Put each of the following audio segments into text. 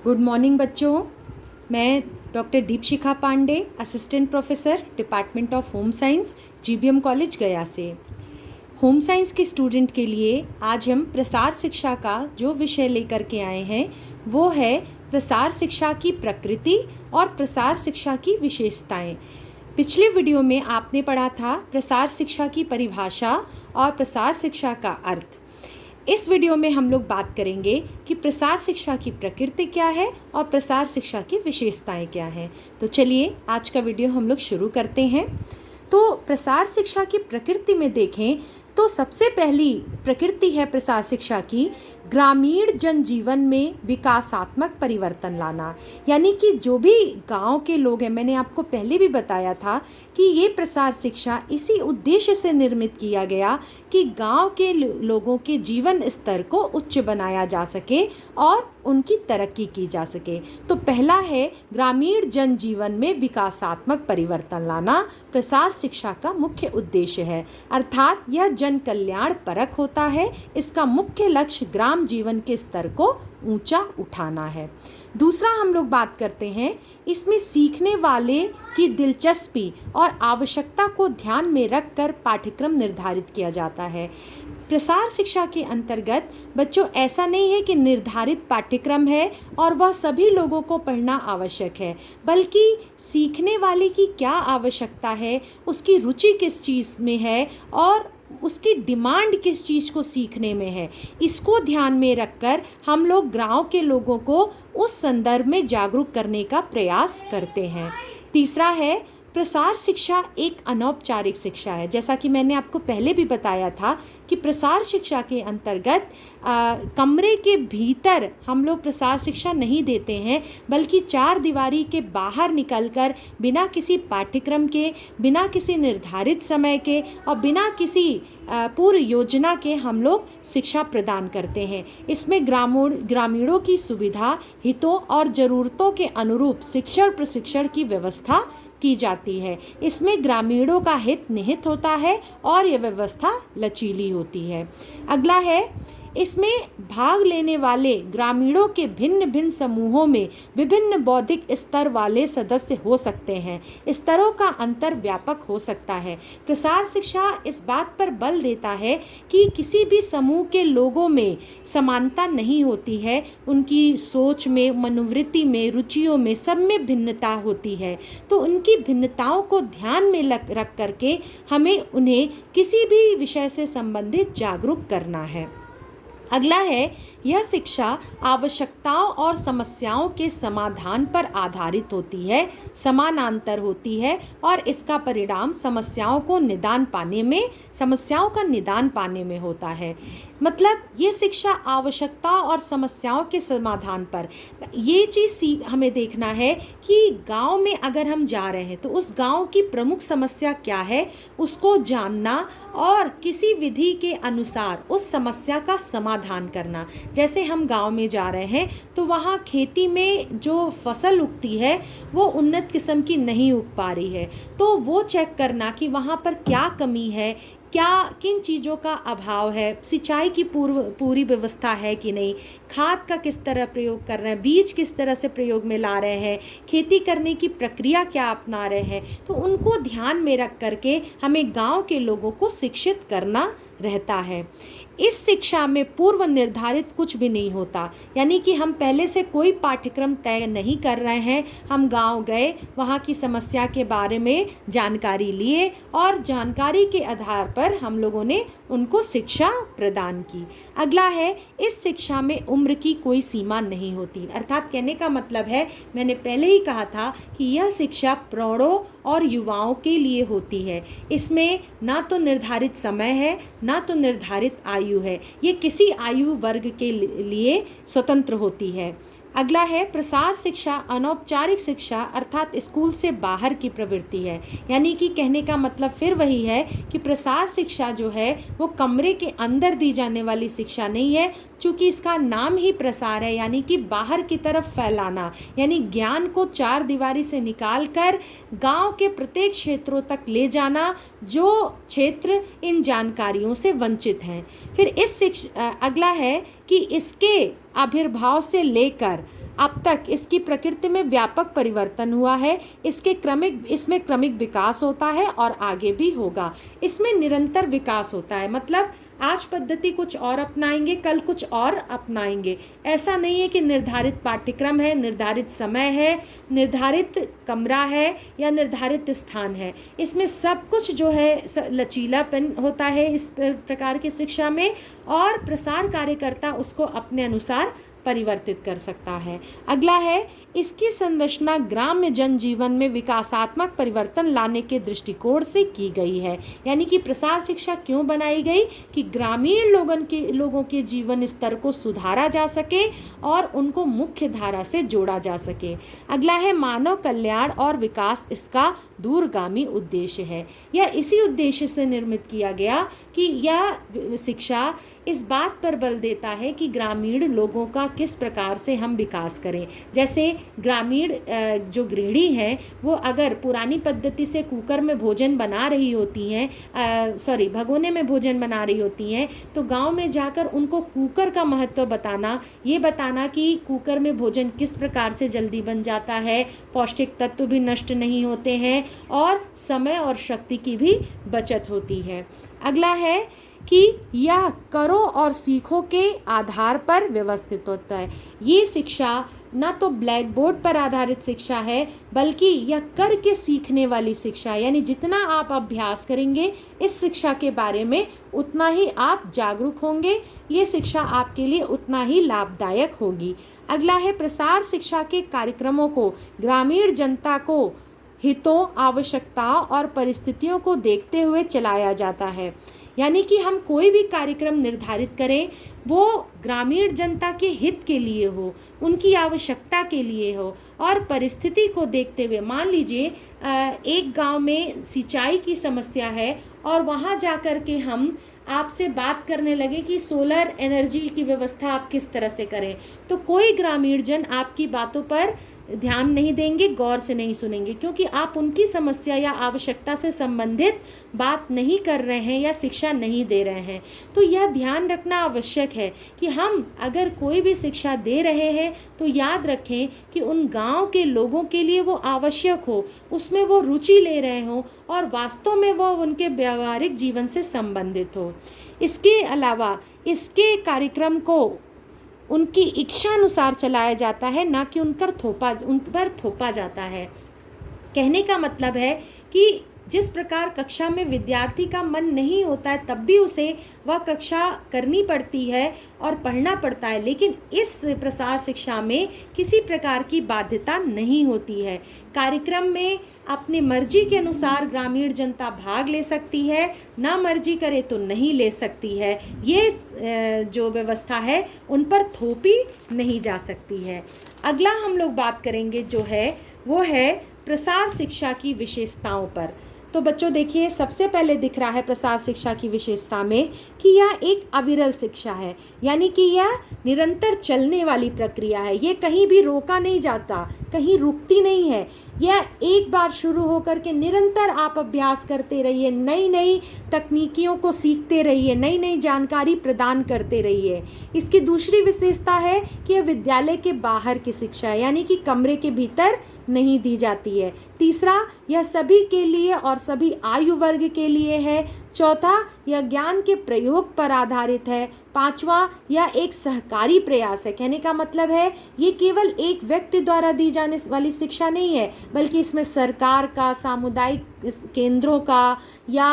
Good morning बच्चों। मैं doctor Deepshikha Pandey, assistant professor department of home science, GBM college Gaya से। Home science के student के लिए आज हम प्रसार शिक्षा का जो विषय लेकर के आए हैं वो है प्रसार शिक्षा की प्रकृति और प्रसार शिक्षा की विशेषताएं। पिछले वीडियो में आपने पढ़ा था प्रसार शिक्षा की परिभाषा और प्रसार शिक्षा का अर्थ। इस वीडियो में हम लोग बात करेंगे कि प्रसार शिक्षा की प्रकृति क्या है और प्रसार शिक्षा की विशेषताएं क्या हैं। तो चलिए आज का वीडियो हम लोग शुरू करते हैं। तो प्रसार शिक्षा की प्रकृति में देखें तो सबसे पहली प्रकृति है प्रसार शिक्षा की ग्रामीण जनजीवन में विकासात्मक परिवर्तन लाना। यानी कि जो भी गांव के लोग हैं, मैंने आपको पहले भी बताया था कि ये प्रसार शिक्षा इसी उद्देश्य से निर्मित किया गया कि गांव के लोगों के जीवन स्तर को उच्च बनाया जा सके और उनकी तरक्की की जा सके। तो पहला है ग्रामीण जनजीवन में विकासात्मक परिवर्तन लाना प्रसार शिक्षा का मुख्य उद्देश्य है, अर्थात यह जन कल्याण परक होता है। इसका मुख्य लक्ष्य ग्राम जीवन के स्तर को ऊंचा उठाना है। दूसरा हम लोग बात करते हैं, इसमें सीखने वाले की दिलचस्पी और आवश्यकता को ध्यान में रखकर पाठ्यक्रम निर्धारित किया जाता है। प्रसार शिक्षा के अंतर्गत बच्चों ऐसा नहीं है कि निर्धारित पाठ्यक्रम है और वह सभी लोगों को पढ़ना आवश्यक है, बल्कि सीखने वाले की क्या आवश्यकता है, उसकी रुचि किस चीज़ में है और उसकी डिमांड किस चीज़ को सीखने में है, इसको ध्यान में रखकर हम लोग गांव के लोगों को उस संदर्भ में जागरूक करने का प्रयास करते हैं। तीसरा है प्रसार शिक्षा एक अनौपचारिक शिक्षा है। जैसा कि मैंने आपको पहले भी बताया था कि प्रसार शिक्षा के अंतर्गत कमरे के भीतर हम लोग प्रसार शिक्षा नहीं देते हैं, बल्कि चार दीवारी के बाहर निकलकर बिना किसी पाठ्यक्रम के, बिना किसी निर्धारित समय के और बिना किसी पूर्व योजना के हम लोग शिक्षा प्रदान करते हैं। इसमें ग्रामीणों की सुविधा, हितों और ज़रूरतों के अनुरूप शिक्षण प्रशिक्षण की व्यवस्था की जाती है। इसमें ग्रामीणों का हित निहित होता है और यह व्यवस्था लचीली होती है। अगला है, इसमें भाग लेने वाले ग्रामीणों के भिन्न भिन्न समूहों में विभिन्न बौद्धिक स्तर वाले सदस्य हो सकते हैं। स्तरों का अंतर व्यापक हो सकता है। प्रसार शिक्षा इस बात पर बल देता है कि किसी भी समूह के लोगों में समानता नहीं होती है, उनकी सोच में, मनोवृत्ति में, रुचियों में, सब में भिन्नता होती है। तो उनकी भिन्नताओं को ध्यान में रख करके हमें उन्हें किसी भी विषय से संबंधित जागरूक करना है। अगला है, यह शिक्षा आवश्यकताओं और समस्याओं के समाधान पर आधारित होती है, समानांतर होती है और इसका परिणाम समस्याओं का निदान पाने में होता है। मतलब ये शिक्षा आवश्यकताओं और समस्याओं के समाधान पर, ये चीज़ हमें देखना है कि गांव में अगर हम जा रहे हैं तो उस गांव की प्रमुख समस्या क्या है उसको जानना और किसी विधि के अनुसार उस समस्या का समाधान करना। जैसे हम गांव में जा रहे हैं तो वहाँ खेती में जो फसल उगती है वो उन्नत किस्म की नहीं उग पा रही है, तो वो चेक करना कि वहाँ पर क्या कमी है, किन चीज़ों का अभाव है, सिंचाई की पूरी व्यवस्था है कि नहीं, खाद का किस तरह प्रयोग कर रहे हैं, बीज किस तरह से प्रयोग में ला रहे हैं, खेती करने की प्रक्रिया क्या अपना रहे हैं। तो उनको ध्यान में रख करके हमें गांव के लोगों को शिक्षित करना रहता है। इस शिक्षा में पूर्व निर्धारित कुछ भी नहीं होता, यानी कि हम पहले से कोई पाठ्यक्रम तय नहीं कर रहे हैं। हम गांव गए, वहाँ की समस्या के बारे में जानकारी लिए और जानकारी के आधार पर हम लोगों ने उनको शिक्षा प्रदान की। अगला है, इस शिक्षा में उम्र की कोई सीमा नहीं होती। अर्थात कहने का मतलब है, मैंने पहले ही कहा था कि यह शिक्षा प्रौढ़ों और युवाओं के लिए होती है। इसमें ना तो निर्धारित समय है, ना तो निर्धारित आयु है, ये किसी आयु वर्ग के लिए स्वतंत्र होती है। अगला है, प्रसार शिक्षा अनौपचारिक शिक्षा अर्थात स्कूल से बाहर की प्रवृत्ति है। यानी कि कहने का मतलब फिर वही है कि प्रसार शिक्षा जो है वो कमरे के अंदर दी जाने वाली शिक्षा नहीं है, चूँकि इसका नाम ही प्रसार है, यानी कि बाहर की तरफ फैलाना, यानी ज्ञान को चार दीवारी से निकाल कर गाँव के प्रत्येक क्षेत्रों तक ले जाना जो क्षेत्र इन जानकारियों से वंचित हैं। फिर अगला है कि इसके आविर्भाव से लेकर अब तक इसकी प्रकृति में व्यापक परिवर्तन हुआ है। इसमें क्रमिक विकास होता है और आगे भी होगा। इसमें निरंतर विकास होता है, मतलब आज पद्धति कुछ और अपनाएंगे, कल कुछ और अपनाएंगे। ऐसा नहीं है कि निर्धारित पाठ्यक्रम है, निर्धारित समय है, निर्धारित कमरा है या निर्धारित स्थान है। इसमें सब कुछ जो है लचीलापन होता है इस प्रकार की शिक्षा में, और प्रसार कार्यकर्ता उसको अपने अनुसार परिवर्तित कर सकता है। अगला है, इसकी संरचना ग्राम्य जनजीवन में विकासात्मक परिवर्तन लाने के दृष्टिकोण से की गई है। यानी कि प्रसार शिक्षा क्यों बनाई गई कि ग्रामीण लोगों के जीवन स्तर को सुधारा जा सके और उनको मुख्य धारा से जोड़ा जा सके। अगला है, मानव कल्याण और विकास इसका दूरगामी उद्देश्य है। यह इसी उद्देश्य से निर्मित किया गया कि यह शिक्षा इस बात पर बल देता है कि ग्रामीण लोगों का किस प्रकार से हम विकास करें। जैसे ग्रामीण जो गृहिणी हैं वो अगर पुरानी पद्धति से कुकर में भोजन बना रही होती हैं, भगोने में भोजन बना रही होती हैं, तो गांव में जाकर उनको कुकर का महत्व बताना, ये बताना कि कुकर में भोजन किस प्रकार से जल्दी बन जाता है, पौष्टिक तत्व भी नष्ट नहीं होते हैं और समय और शक्ति की भी बचत होती है। अगला है कि यह करो और सीखो के आधार पर व्यवस्थित होता है। ये शिक्षा न तो ब्लैक बोर्ड पर आधारित शिक्षा है, बल्कि यह करके सीखने वाली शिक्षा, यानी जितना आप अभ्यास करेंगे इस शिक्षा के बारे में उतना ही आप जागरूक होंगे, ये शिक्षा आपके लिए उतना ही लाभदायक होगी। अगला है, प्रसार शिक्षा के कार्यक्रमों को ग्रामीण जनता को हितों, आवश्यकताओं और परिस्थितियों को देखते हुए चलाया जाता है। यानी कि हम कोई भी कार्यक्रम निर्धारित करें वो ग्रामीण जनता के हित के लिए हो, उनकी आवश्यकता के लिए हो और परिस्थिति को देखते हुए। मान लीजिए एक गांव में सिंचाई की समस्या है और वहां जाकर के हम आपसे बात करने लगे कि सोलर एनर्जी की व्यवस्था आप किस तरह से करें, तो कोई ग्रामीण जन आपकी बातों पर ध्यान नहीं देंगे, गौर से नहीं सुनेंगे, क्योंकि आप उनकी समस्या या आवश्यकता से संबंधित बात नहीं कर रहे हैं या शिक्षा नहीं दे रहे हैं। तो यह ध्यान रखना आवश्यक है कि हम अगर कोई भी शिक्षा दे रहे हैं तो याद रखें कि उन गांव के लोगों के लिए वो आवश्यक हो, उसमें वो रुचि ले रहे हों और वास्तव में वो उनके व्यवहारिक जीवन से संबंधित हो। इसके अलावा इसके कार्यक्रम को उनकी इच्छा अनुसार चलाया जाता है, ना कि उन पर थोपा जाता है। कहने का मतलब है कि जिस प्रकार कक्षा में विद्यार्थी का मन नहीं होता है तब भी उसे वह कक्षा करनी पड़ती है और पढ़ना पड़ता है, लेकिन इस प्रसार शिक्षा में किसी प्रकार की बाध्यता नहीं होती है। कार्यक्रम में अपनी मर्जी के अनुसार ग्रामीण जनता भाग ले सकती है, ना मर्जी करे तो नहीं ले सकती है। ये जो व्यवस्था है उन पर थोपी नहीं जा सकती है। अगला हम लोग बात करेंगे जो है वो है प्रसार शिक्षा की विशेषताओं पर। तो बच्चों देखिए, सबसे पहले दिख रहा है प्रसार शिक्षा की विशेषता में कि यह एक अविरल शिक्षा है, यानी कि यह निरंतर चलने वाली प्रक्रिया है। ये कहीं भी रोका नहीं जाता, कहीं रुकती नहीं है। यह एक बार शुरू होकर के निरंतर आप अभ्यास करते रहिए, नई नई तकनीकियों को सीखते रहिए, नई नई जानकारी प्रदान करते रहिए। इसकी दूसरी विशेषता है कि यह विद्यालय के बाहर की शिक्षा है, यानी कि कमरे के भीतर नहीं दी जाती है। तीसरा, यह सभी के लिए और सभी आयु वर्ग के लिए है। चौथा, यह ज्ञान के प्रयोग पर आधारित है। पांचवा, यह एक सहकारी प्रयास है। कहने का मतलब है ये केवल एक व्यक्ति द्वारा दी जाने वाली शिक्षा नहीं है, बल्कि इसमें सरकार का, सामुदायिक केंद्रों का या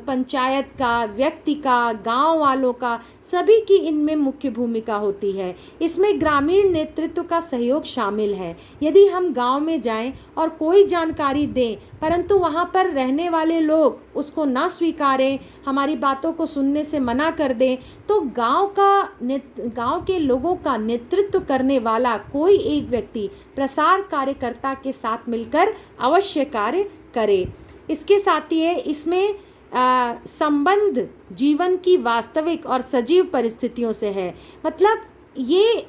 पंचायत का, व्यक्ति का, गांव वालों का, सभी की इनमें मुख्य भूमिका होती है। इसमें ग्रामीण नेतृत्व का सहयोग शामिल है। यदि हम गांव में जाएं और कोई जानकारी दें परंतु वहां पर रहने वाले लोग उसको ना स्वीकारें, हमारी बातों को सुनने से मना कर दें, तो गांव के लोगों का नेतृत्व करने वाला कोई एक व्यक्ति प्रसार कार्यकर्ता के साथ मिलकर अवश्य कार्य करे। इसके साथ ही इसमें संबंध जीवन की वास्तविक और सजीव परिस्थितियों से है। मतलब ये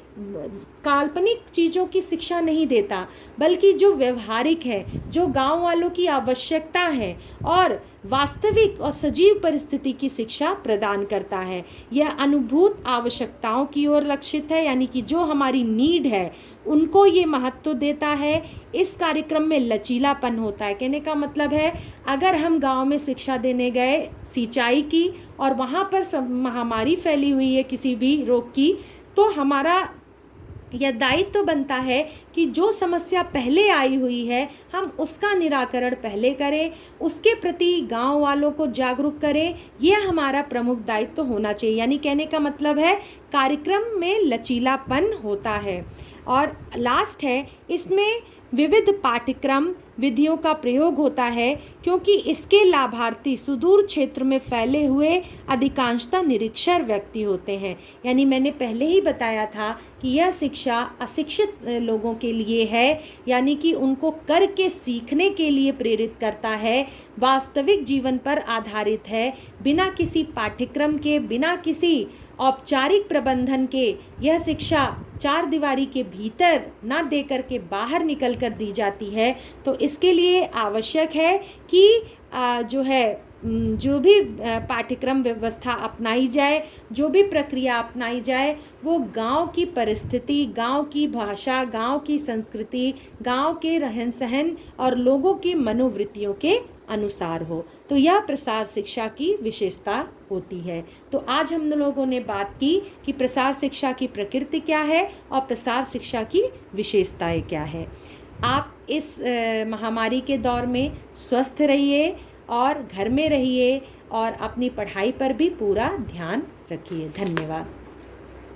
काल्पनिक चीज़ों की शिक्षा नहीं देता, बल्कि जो व्यवहारिक है, जो गांव वालों की आवश्यकता है और वास्तविक और सजीव परिस्थिति की शिक्षा प्रदान करता है। यह अनुभूत आवश्यकताओं की ओर लक्षित है, यानी कि जो हमारी नीड है उनको ये महत्व देता है। इस कार्यक्रम में लचीलापन होता है। कहने का मतलब है, अगर हम गांव में शिक्षा देने गए सिंचाई की और वहाँ पर महामारी फैली हुई है किसी भी रोग की, तो हमारा यह दायित्व तो बनता है कि जो समस्या पहले आई हुई है हम उसका निराकरण पहले करें, उसके प्रति गांव वालों को जागरूक करें। यह हमारा प्रमुख दायित्व तो होना चाहिए। यानी कहने का मतलब है कार्यक्रम में लचीलापन होता है। और लास्ट है, इसमें विविध पाठ्यक्रम विधियों का प्रयोग होता है, क्योंकि इसके लाभार्थी सुदूर क्षेत्र में फैले हुए अधिकांशतः निरक्षर व्यक्ति होते हैं। यानी मैंने पहले ही बताया था कि यह शिक्षा अशिक्षित लोगों के लिए है, यानी कि उनको करके सीखने के लिए प्रेरित करता है, वास्तविक जीवन पर आधारित है, बिना किसी पाठ्यक्रम के, बिना किसी औपचारिक प्रबंधन के यह शिक्षा चार दीवारी के भीतर ना दे कर के बाहर निकल कर दी जाती है। तो इसके लिए आवश्यक है कि जो भी पाठ्यक्रम व्यवस्था अपनाई जाए, जो भी प्रक्रिया अपनाई जाए, वो गांव की परिस्थिति, गांव की भाषा, गांव की संस्कृति, गांव के रहन सहन और लोगों की मनोवृत्तियों के अनुसार हो। तो यह प्रसार शिक्षा की विशेषता होती है। तो आज हम लोगों ने बात की कि प्रसार शिक्षा की प्रकृति क्या है और प्रसार शिक्षा की विशेषताएं क्या है। आप इस महामारी के दौर में स्वस्थ रहिए और घर में रहिए और अपनी पढ़ाई पर भी पूरा ध्यान रखिए। धन्यवाद।